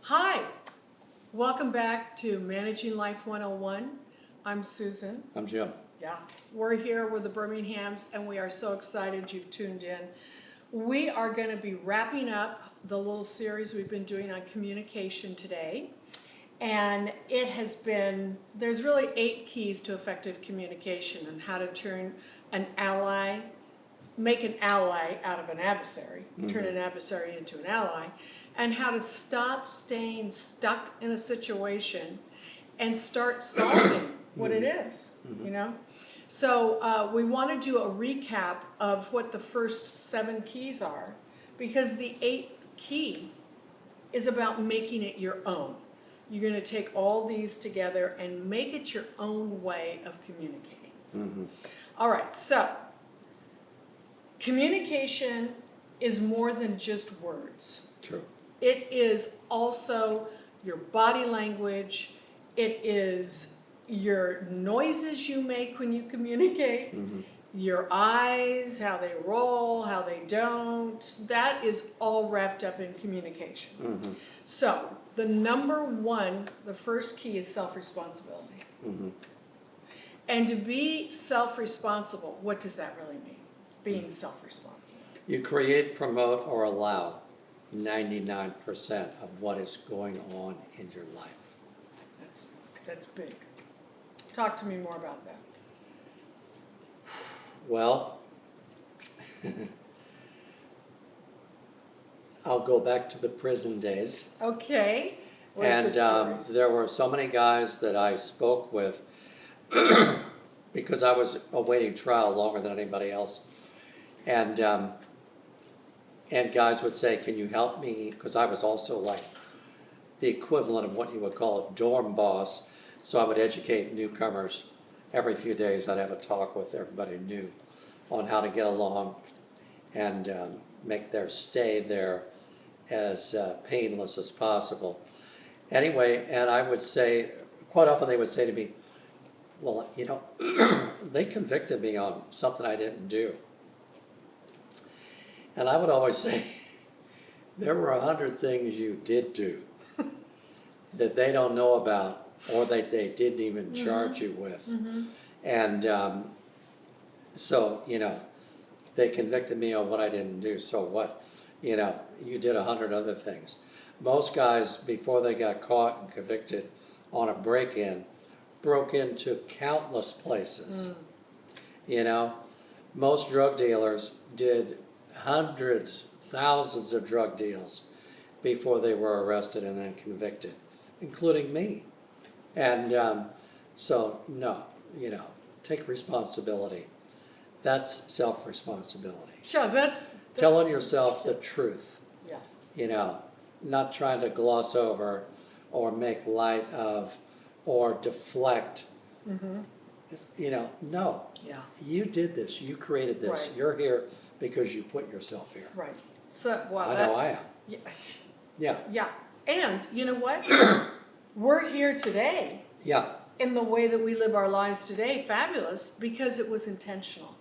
Hi, welcome back to Managing Life 101. I'm Susan. I'm Jim. Yeah, we're here with the Birminghams and we are so excited you've tuned in. We are going to be wrapping up the little series we've been doing on communication today. And it has been, there's really 8 keys to effective communication and how to turn an ally, make an ally out of an adversary, turn an adversary into an ally, and how to stop staying stuck in a situation and start solving what it is, you know? So we want to do a recap of what the first 7 keys are, because the 8th key is about making it your own. You're going to take all these together and make it your own way of communicating. All right, so communication is more than just words. True. It is also your body language. It is your noises you make when you communicate, your eyes, how they roll, how they don't. That is all wrapped up in communication. So the number 1, the first key is self-responsibility. And to be self-responsible, what does that really mean? Being self-responsible. You create, promote, or allow 99% of what is going on in your life. That's big. Talk to me more about that. Well, I'll go back to the prison days. Okay. And there were so many guys that I spoke with because I was awaiting trial longer than anybody else. And guys would say, can you help me? Because I was also like the equivalent of what you would call a dorm boss. So I would educate newcomers. Every few days I'd have a talk with everybody new on how to get along and make their stay there as painless as possible. Anyway, and I would say, quite often they would say to me, well, you know, they convicted me on something I didn't do. And I would always say, there were 100 things you did do that they don't know about or that they didn't even charge you with. And so, you know, they convicted me on what I didn't do. So what? You know, you did 100 other things. Most guys, before they got caught and convicted on a break-in, broke into countless places. You know, most drug dealers did hundreds, thousands of drug deals before they were arrested and then convicted, including me. And so, no, you know, take responsibility. That's self-responsibility. Sure, Telling yourself the truth. Yeah. You know, not trying to gloss over or make light of or deflect. You know, no. Yeah. You did this. You created this. Right. You're here because you put yourself here. Right. So, well, I know I am. Yeah. Yeah. Yeah. And you know what? We're here today. Yeah. In the way that we live our lives today, fabulous, because it was intentional.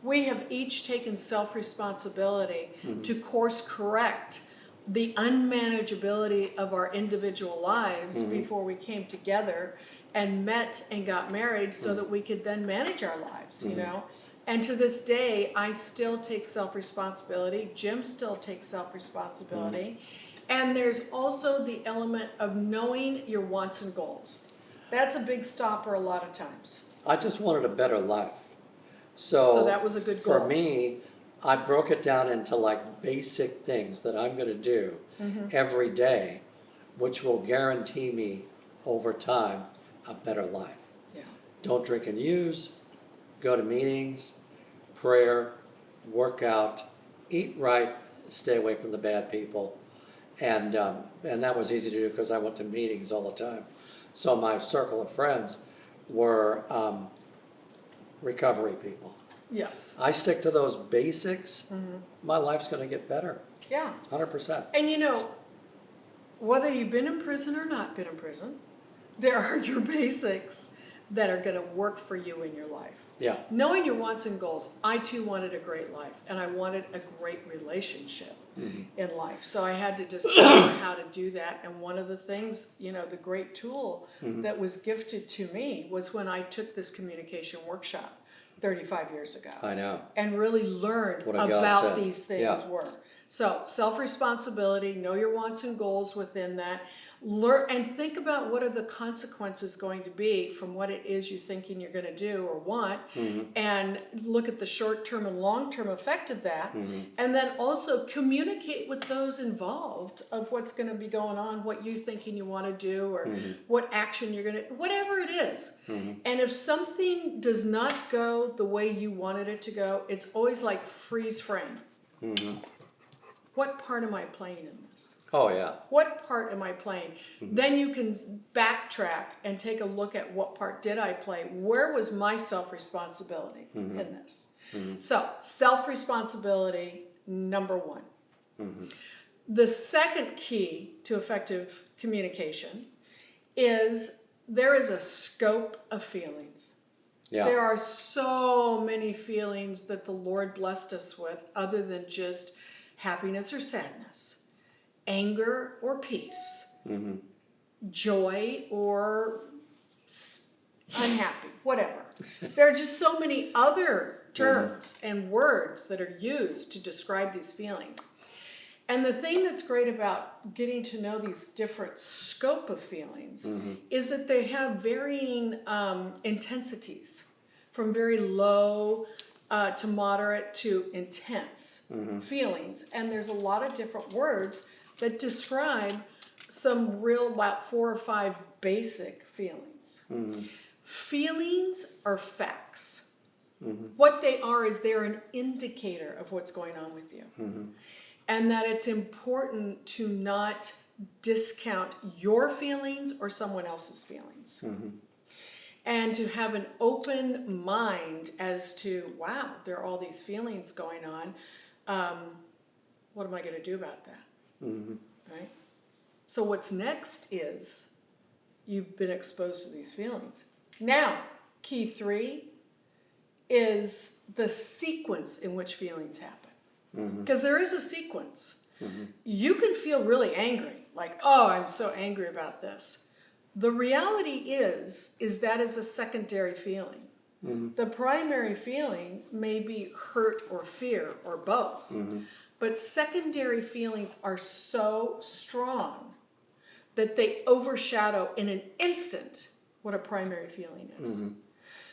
We have each taken self-responsibility to course correct the unmanageability of our individual lives before we came together and met and got married so that we could then manage our lives, you know. And to this day, I still take self-responsibility. Jim still takes self-responsibility. And there's also the element of knowing your wants and goals. That's a big stopper a lot of times. I just wanted a better life. So that was a good goal. For me, I broke it down into like basic things that I'm going to do every day, which will guarantee me over time a better life. Yeah. Don't drink and use, go to meetings, prayer, work out, eat right, stay away from the bad people. And that was easy to do because I went to meetings all the time. So my circle of friends were recovery people. Yes. I stick to those basics, my life's going to get better. Yeah. 100%. And you know, whether you've been in prison or not been in prison, there are your basics that are going to work for you in your life. Yeah. Knowing your wants and goals, I too wanted a great life, and I wanted a great relationship in life. So I had to discover how to do that. And one of the things, you know, the great tool that was gifted to me was when I took this communication workshop 35 years ago. I know. And really learned What a about godsend. these things were. So self-responsibility, know your wants and goals within that. Learn and think about what are the consequences going to be from what it is you're thinking you're going to do or want, and look at the short-term and long-term effect of that, and then also communicate with those involved of what's going to be going on, what you're thinking you want to do, or what action you're going to, whatever it is. And if something does not go the way you wanted it to go, it's always like freeze frame. What part am I playing in this? Oh, yeah. What part am I playing? Then you can backtrack and take a look at what part did I play? Where was my self-responsibility in this? So, self-responsibility, number one. The second key to effective communication is there is a scope of feelings. Yeah. There are so many feelings that the Lord blessed us with other than just happiness or sadness, anger or peace, joy or unhappy, whatever. There are just so many other terms and words that are used to describe these feelings. And the thing that's great about getting to know these different scope of feelings is that they have varying intensities, from very low to moderate to intense feelings. And there's a lot of different words that describe some real, about 4 or 5 basic feelings. Feelings are facts. What they are is they're an indicator of what's going on with you. And that it's important to not discount your feelings or someone else's feelings. And to have an open mind as to, wow, there are all these feelings going on. What am I going to do about that? Right? So what's next is you've been exposed to these feelings. Now, key 3 is the sequence in which feelings happen. Because there is a sequence. You can feel really angry, like, oh, I'm so angry about this. The reality is that is a secondary feeling. The primary feeling may be hurt or fear or both. But secondary feelings are so strong that they overshadow in an instant what a primary feeling is.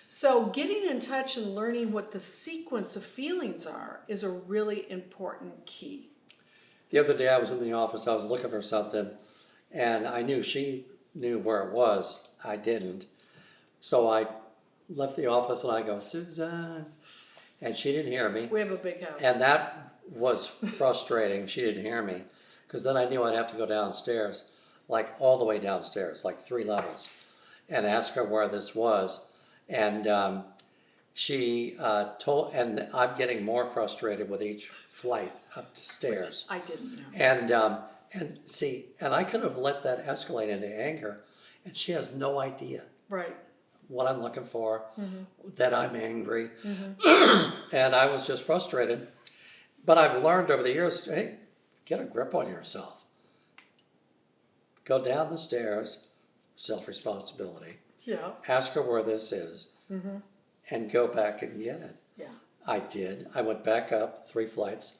So getting in touch and learning what the sequence of feelings are is a really important key. The other day I was in the office, I was looking for something, and I knew she knew where it was. I didn't. So I left the office and I go, Susan, and she didn't hear me. We have a big house. And that was frustrating. She didn't hear me, because then I knew I'd have to go downstairs, like all the way downstairs, like 3 levels, and ask her where this was. And she told, and I'm getting more frustrated with each flight upstairs. Which I didn't know. And I could have let that escalate into anger, and she has no idea Right. what I'm looking for, that I'm angry, and I was just frustrated. But I've learned over the years, hey, get a grip on yourself. Go down the stairs, self-responsibility. Yeah. Ask her where this is, and go back and get it. Yeah. I did. I went back up 3 flights,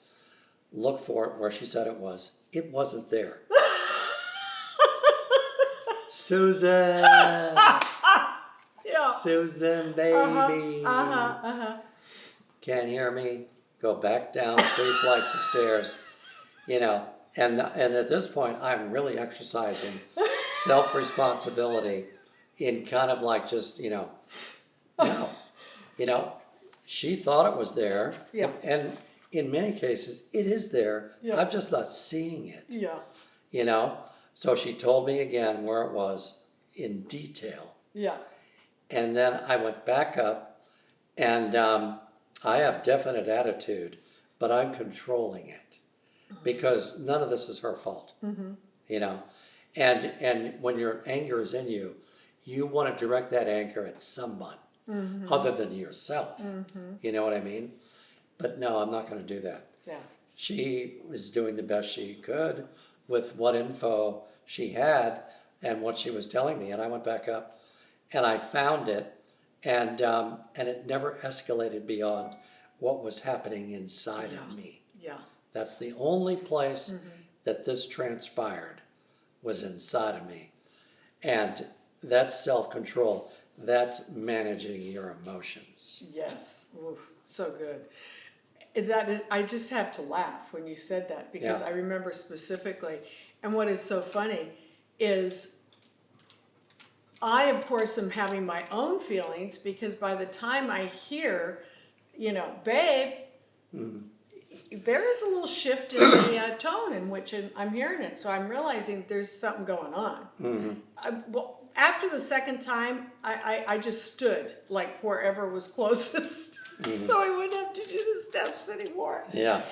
looked for it where she said it was. It wasn't there. Susan! Yeah. Susan, baby! Can't hear me? Go back down 3 flights of stairs. You know, and at this point, I'm really exercising self-responsibility in kind of like just, no. She thought it was there. Yeah. And in many cases, it is there. Yeah. I'm just not seeing it. Yeah. So she told me again where it was in detail. Yeah. And then I went back up, and I have definite attitude, but I'm controlling it because none of this is her fault. And when your anger is in you, you want to direct that anger at someone other than yourself. You know what I mean? But no, I'm not going to do that. Yeah. She was doing the best she could with what info she had and what she was telling me. And I went back up and I found it, and it never escalated beyond what was happening inside of me. Yeah. That's the only place that this transpired, was inside of me. And that's self-control. That's managing your emotions. Yes. Oof, so good. That is, I just have to laugh when you said that, because Yeah. I remember specifically. And what is so funny is I, of course, am having my own feelings, because by the time I hear, babe, there is a little shift in the tone in which I'm hearing it. So I'm realizing there's something going on. Well, after the second time, I just stood like wherever was closest. So I wouldn't have to do the steps anymore. Yeah.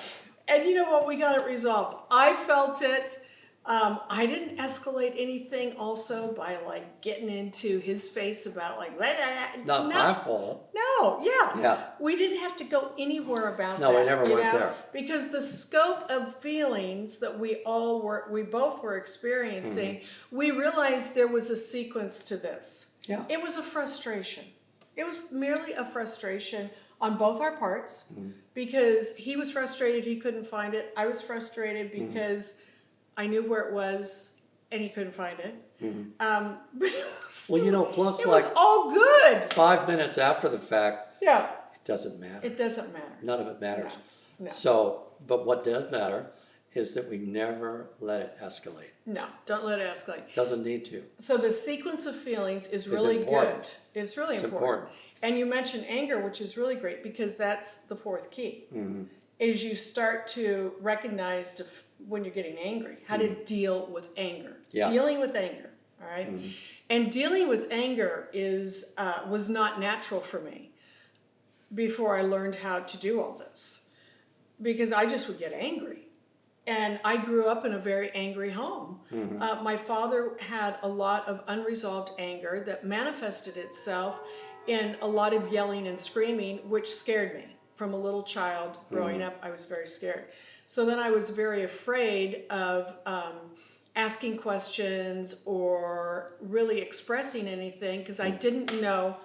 And you know what? We got it resolved. I felt it. I didn't escalate anything also by like getting into his face about like, It's not my fault. No, yeah. Yeah. We didn't have to go anywhere about No, that. we never went there. Because the scope of feelings that we both were experiencing, we realized there was a sequence to this. Yeah. It was a frustration. It was merely a frustration on both our parts, because he was frustrated he couldn't find it. I was frustrated because I knew where it was and he couldn't find it. But it was, Well, plus it like was all good. 5 minutes after the fact, Yeah. it doesn't matter. It doesn't matter. None of it matters. No. So, but what does matter is that we never let it escalate. No, don't let it escalate. It doesn't need to. So the sequence of feelings is really important. good. It's really important. Important. And you mentioned anger, which is really great, because that's the fourth key. Is you start to recognize when you're getting angry, how to deal with anger. Yeah. Dealing with anger, all right? And dealing with anger was not natural for me before I learned how to do all this, because I just would get angry. And I grew up in a very angry home. My father had a lot of unresolved anger that manifested itself in a lot of yelling and screaming, which scared me. From a little child growing up, I was very scared. So then I was very afraid of asking questions or really expressing anything, because I didn't know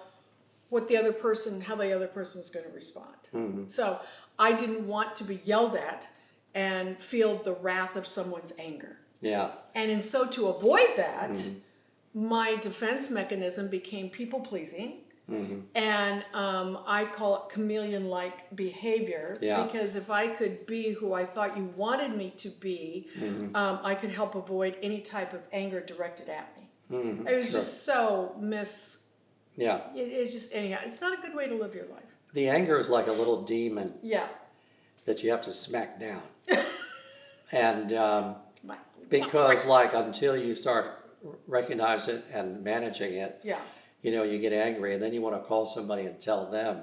what how the other person was going to respond. So I didn't want to be yelled at and feel the wrath of someone's anger. Yeah. And to avoid that, my defense mechanism became people pleasing. And I call it chameleon-like behavior, because if I could be who I thought you wanted me to be, I could help avoid any type of anger directed at me. It was just so Yeah. It's just, anyhow, it's not a good way to live your life. The anger is like a little demon Yeah. that you have to smack down. And because until you start recognizing it and managing it, you get angry, and then you want to call somebody and tell them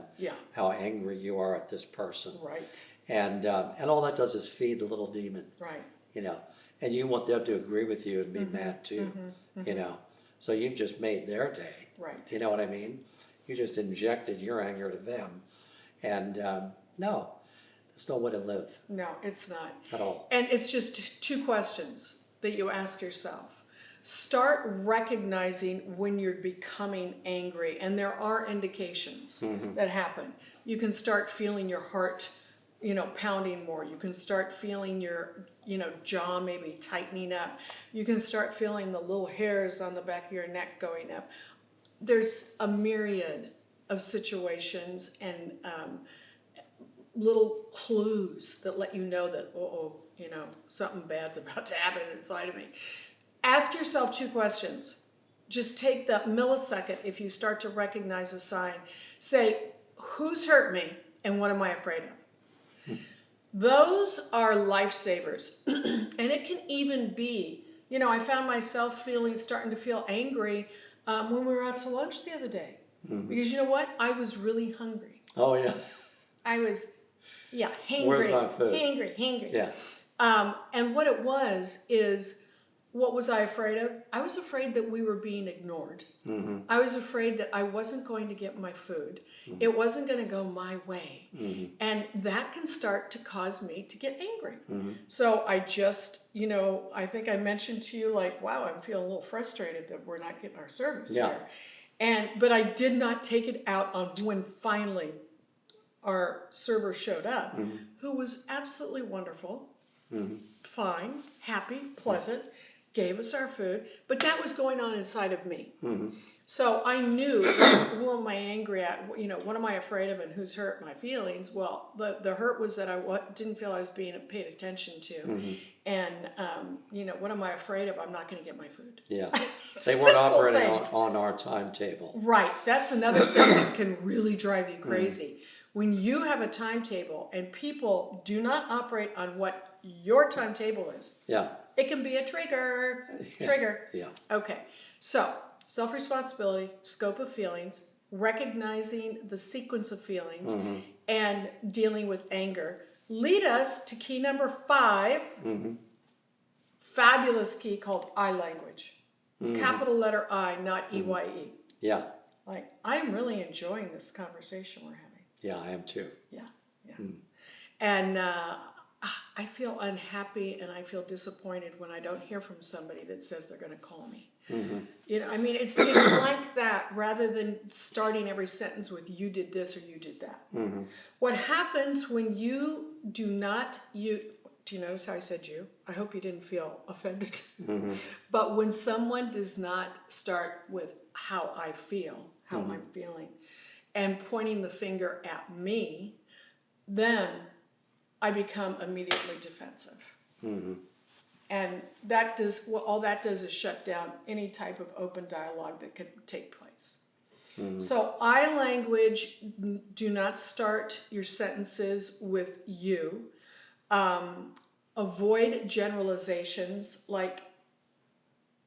how angry you are at this person. Right. And all that does is feed the little demon. Right. And you want them to agree with you and be mad too. So you've just made their day. Right. You know what I mean? You just injected your anger to them. And no, that's no way to live. No, it's not. At all. And it's just two questions that you ask yourself. Start recognizing when you're becoming angry, and there are indications that happen. You can start feeling your heart, pounding more. You can start feeling your, jaw maybe tightening up. You can start feeling the little hairs on the back of your neck going up. There's a myriad of situations and little clues that let you know that, something bad's about to happen inside of me. Ask yourself two questions. Just take the millisecond if you start to recognize a sign. Say, who's hurt me and what am I afraid of? Those are lifesavers. And it can even be, I found myself starting to feel angry when we were out to lunch the other day. Because you know what? I was really hungry. Oh, yeah. I was, hangry. Where's my food? Hangry. Yeah. And what it was is What was I afraid of? I was afraid that we were being ignored. Mm-hmm. I was afraid that I wasn't going to get my food. Mm-hmm. It wasn't going to go my way. Mm-hmm. And that can start to cause me to get angry. Mm-hmm. So I just, I think I mentioned to you, like, wow, I'm feeling a little frustrated that we're not getting our service Yeah. here. But I did not take it out on when finally our server showed up, Mm-hmm. who was absolutely wonderful, Mm-hmm. fine, happy, pleasant, gave us our food, but that was going on inside of me. Mm-hmm. So I knew, like, who am I angry at? What am I afraid of, and who's hurt my feelings? Well, the hurt was that I didn't feel I was being paid attention to. Mm-hmm. And, what am I afraid of? I'm not going to get my food. Yeah. They weren't operating things. on our timetable. Right. That's another thing that can really drive you crazy. When you have a timetable and people do not operate on what your timetable is, Yeah. it can be a trigger. Trigger. Yeah. Okay. So, self-responsibility, scope of feelings, recognizing the sequence of feelings, Mm-hmm. and dealing with anger lead us to key number 5, Mm-hmm. fabulous key called I language. Mm-hmm. Capital letter I, not E-Y-E. Yeah. Like, I'm really enjoying this conversation we're having. Yeah, I am too. Yeah, yeah. And I feel unhappy and I feel disappointed when I don't hear from somebody that says they're going to call me. Mm-hmm. It's like that, rather than starting every sentence with you did this or you did that. Mm-hmm. What happens when you do not, do you notice how I said you? I hope you didn't feel offended. Mm-hmm. But when someone does not start with how I feel, how I'm feeling, and pointing the finger at me, then I become immediately defensive. Mm-hmm. And all that does is shut down any type of open dialogue that could take place. Mm-hmm. So I language, do not start your sentences with you. Avoid generalizations, like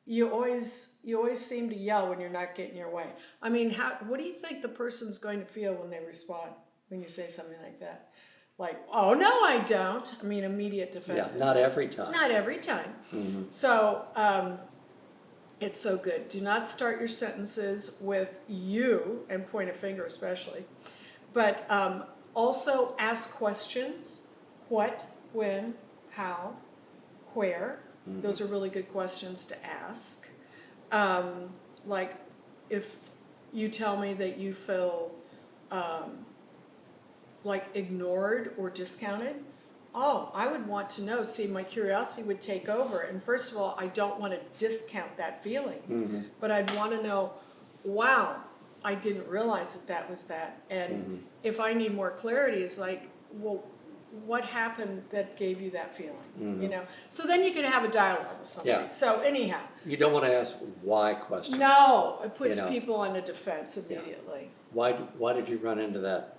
you always seem to yell when you're not getting your way. I mean, what do you think the person's going to feel when they respond, when you say something like that? Like, oh, no, I don't. I mean, immediate defensiveness. Yeah, not every time. Not every time. Mm-hmm. So it's so good. Do not start your sentences with you, and point a finger especially. But also ask questions. What, when, how, where. Mm-hmm. Those are really good questions to ask. Like, if you tell me that you feel like ignored or discounted, I would want to know. See, my curiosity would take over. And first of all, I don't want to discount that feeling, but I'd want to know, wow, I didn't realize that was that. And if I need more clarity, it's like, well, what happened that gave you that feeling? So then you can have a dialogue with somebody. Yeah. So anyhow, you don't want to ask why questions. No, it puts people on the defense immediately. Yeah. Why did you run into that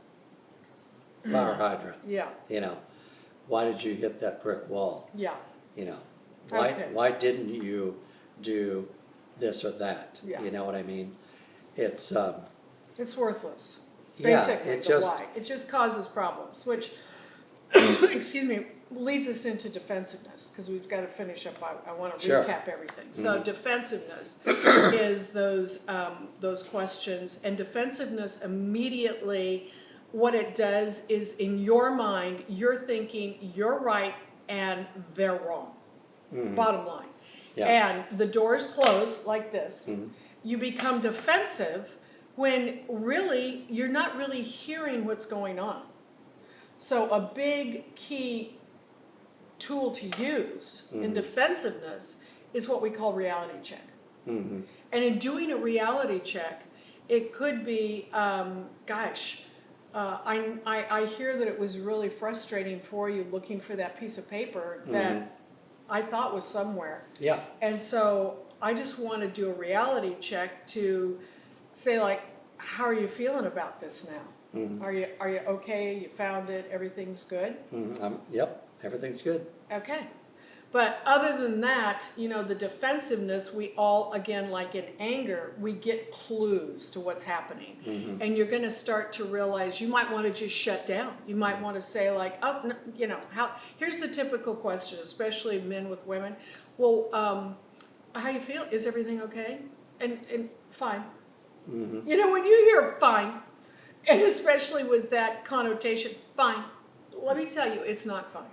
fire hydrant? Yeah. Why did you hit that brick wall? Yeah. Why didn't you do this or that? Yeah. You know what I mean? It's worthless. Yeah, Basically, why. It just causes problems, which excuse me, leads us into defensiveness, because we've got to finish up. I want to recap everything. So defensiveness is those questions, and defensiveness immediately, what it does is, in your mind, you're thinking you're right and they're wrong. Bottom line. Yeah. And the door is closed like this. You become defensive when really you're not really hearing what's going on. So a big key tool to use in defensiveness is what we call reality check. And in doing a reality check, it could be, I hear that it was really frustrating for you looking for that piece of paper that I thought was somewhere. Yeah. And so I just want to do a reality check to say, like, how are you feeling about this now? Are you okay? You found it? Everything's good? Yep, everything's good. Okay. But other than that, the defensiveness, we all, again, like in anger, we get clues to what's happening. And you're going to start to realize you might want to just shut down. You might want to say, like, oh, no, here's the typical question, especially men with women. Well, how you feel? Is everything okay? And fine. Mm-hmm. You know, when you hear fine, and especially with that connotation, fine, let me tell you, it's not fine.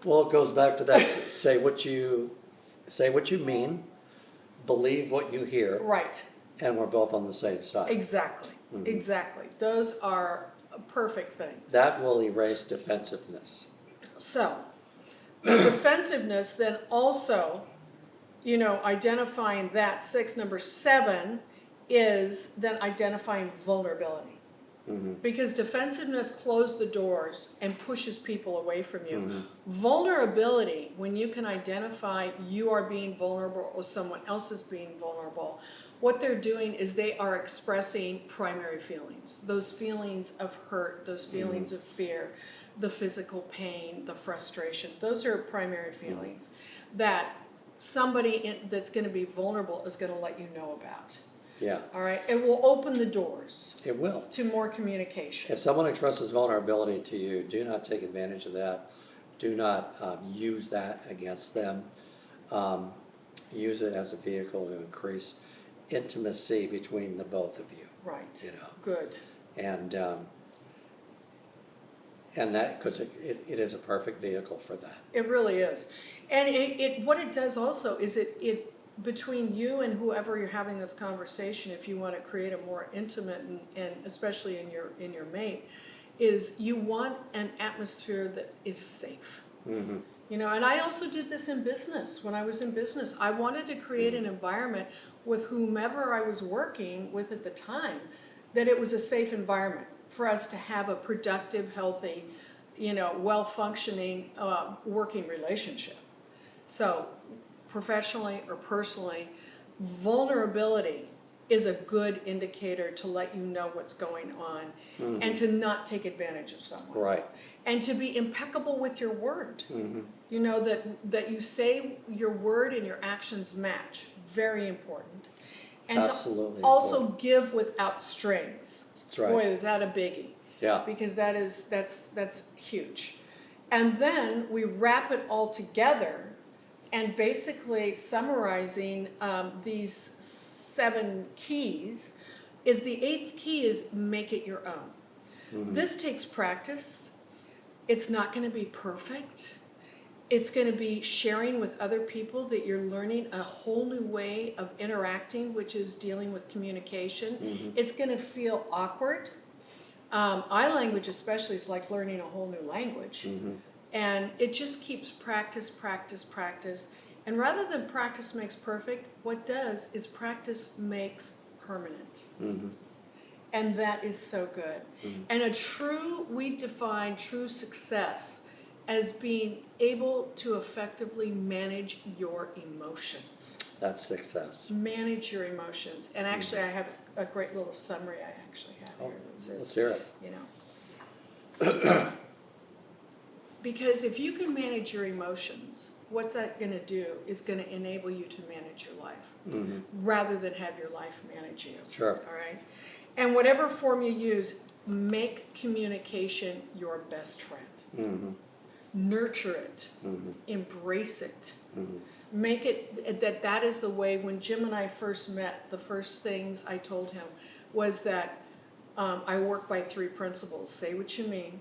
Well, it goes back to that, say what you mean, believe what you hear, Right. and we're both on the same side. Exactly. Mhm. Exactly. Those are perfect things. That will erase defensiveness. So, the defensiveness then also, you know, identifying that six. Number 7 is then identifying vulnerability. Mm-hmm. Because defensiveness closes the doors and pushes people away from you. Mm-hmm. Vulnerability, when you can identify you are being vulnerable or someone else is being vulnerable, what they're doing is they are expressing primary feelings. Those feelings of hurt, those feelings of fear, the physical pain, the frustration. Those are primary feelings that somebody that's going to be vulnerable is going to let you know about. Yeah, All right, it will open the doors it will. to more communication. If someone expresses vulnerability to you, do not take advantage of that. Do not use that against them. Use it as a vehicle to increase intimacy between the both of you. Right. You know, Good. and that because it is a perfect vehicle for that. It really is. And it what it does also is it between you and whoever you're having this conversation, if you want to create a more intimate and especially in your mate, is you want an atmosphere that is safe. Mm-hmm. You know, and I also did this in business. When I was in business, I wanted to create an environment with whomever I was working with at the time, that it was a safe environment for us to have a productive, healthy, you know, well-functioning working relationship. So professionally or personally, vulnerability is a good indicator to let you know what's going on and to not take advantage of someone. Right. And to be impeccable with your word. Mm-hmm. You know, that you say your word and your actions match. Very important. And Absolutely to also important. give without strings. That's right. Boy, is that a biggie. Yeah. Because that's huge. And then we wrap it all together and basically summarizing these 7 keys is the 8th key is make it your own. Mm-hmm. This takes practice. It's not going to be perfect. It's going to be sharing with other people that you're learning a whole new way of interacting, which is dealing with communication. Mm-hmm. It's going to feel awkward. I language especially is like learning a whole new language. Mm-hmm. And it just keeps practice, practice, practice. And rather than practice makes perfect, what does is practice makes permanent. Mm-hmm. And that is so good. Mm-hmm. And we define true success as being able to effectively manage your emotions. That's success. Manage your emotions. And actually, I have a great little summary I actually have here that says, let's hear it. you know, because if you can manage your emotions, what's that going to do is going to enable you to manage your life rather than have your life manage you. Sure. All right? And whatever form you use, make communication your best friend. Mm-hmm. Nurture it. Mm-hmm. Embrace it. Mm-hmm. Make it that is the way. When Jim and I first met, the first things I told him was that I work by 3 principles. Say what you mean,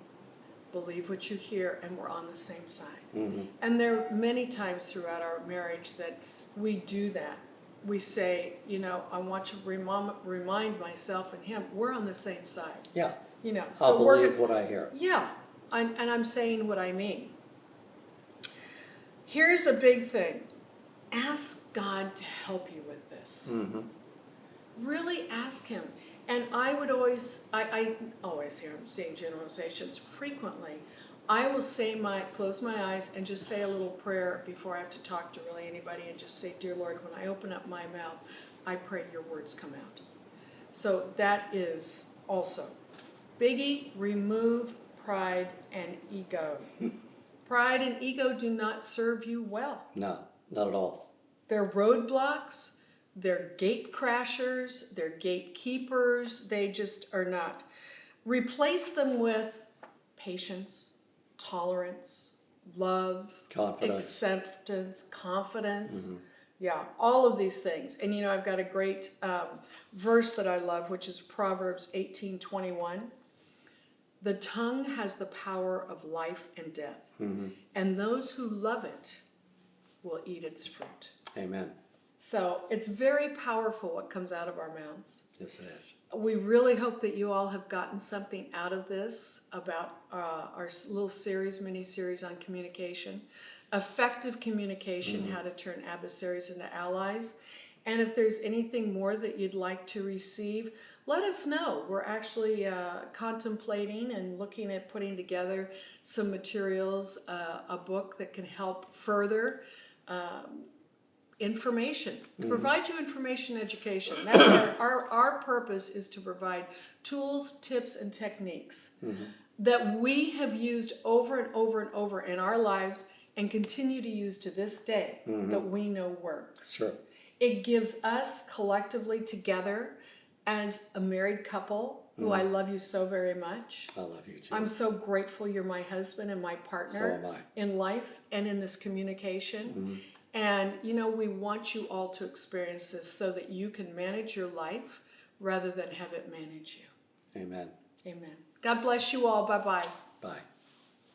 believe what you hear, and we're on the same side. Mm-hmm. And there are many times throughout our marriage that we do that. We say, you know, I want to remind myself and him, we're on the same side. Yeah. You know, I'll so believe what I hear. Yeah, and I'm saying what I mean. Here's a big thing. Ask God to help you with this. Mm-hmm. Really ask him. And I always hear him saying generalizations frequently. I will close my eyes and just say a little prayer before I have to talk to really anybody and just say, Dear Lord, when I open up my mouth, I pray your words come out. So that is also biggie, remove pride and ego. Pride and ego do not serve you well. No, not at all. They're roadblocks, they're gate crashers, they're gatekeepers, they just are not. Replace them with patience, tolerance, love, Confidence. acceptance, confidence, Yeah, all of these things. And you know, I've got a great verse that I love, which is Proverbs 18:21. The tongue has the power of life and death, and those who love it will eat its fruit. Amen. So it's very powerful what comes out of our mouths. Yes, it is. We really hope that you all have gotten something out of this about our little series, mini-series on communication. Effective communication, how to turn adversaries into allies. And if there's anything more that you'd like to receive, let us know. We're actually contemplating and looking at putting together some materials, a book that can help further information, to provide you information education. That's our purpose is to provide tools, tips, and techniques that we have used over and over and over in our lives and continue to use to this day that we know works. Sure. It gives us collectively together as a married couple who I love you so very much. I love you too. I'm so grateful you're my husband and my partner So am I. in life and in this communication. And, you know, we want you all to experience this so that you can manage your life rather than have it manage you. Amen. Amen. God bless you all. Bye-bye. Bye.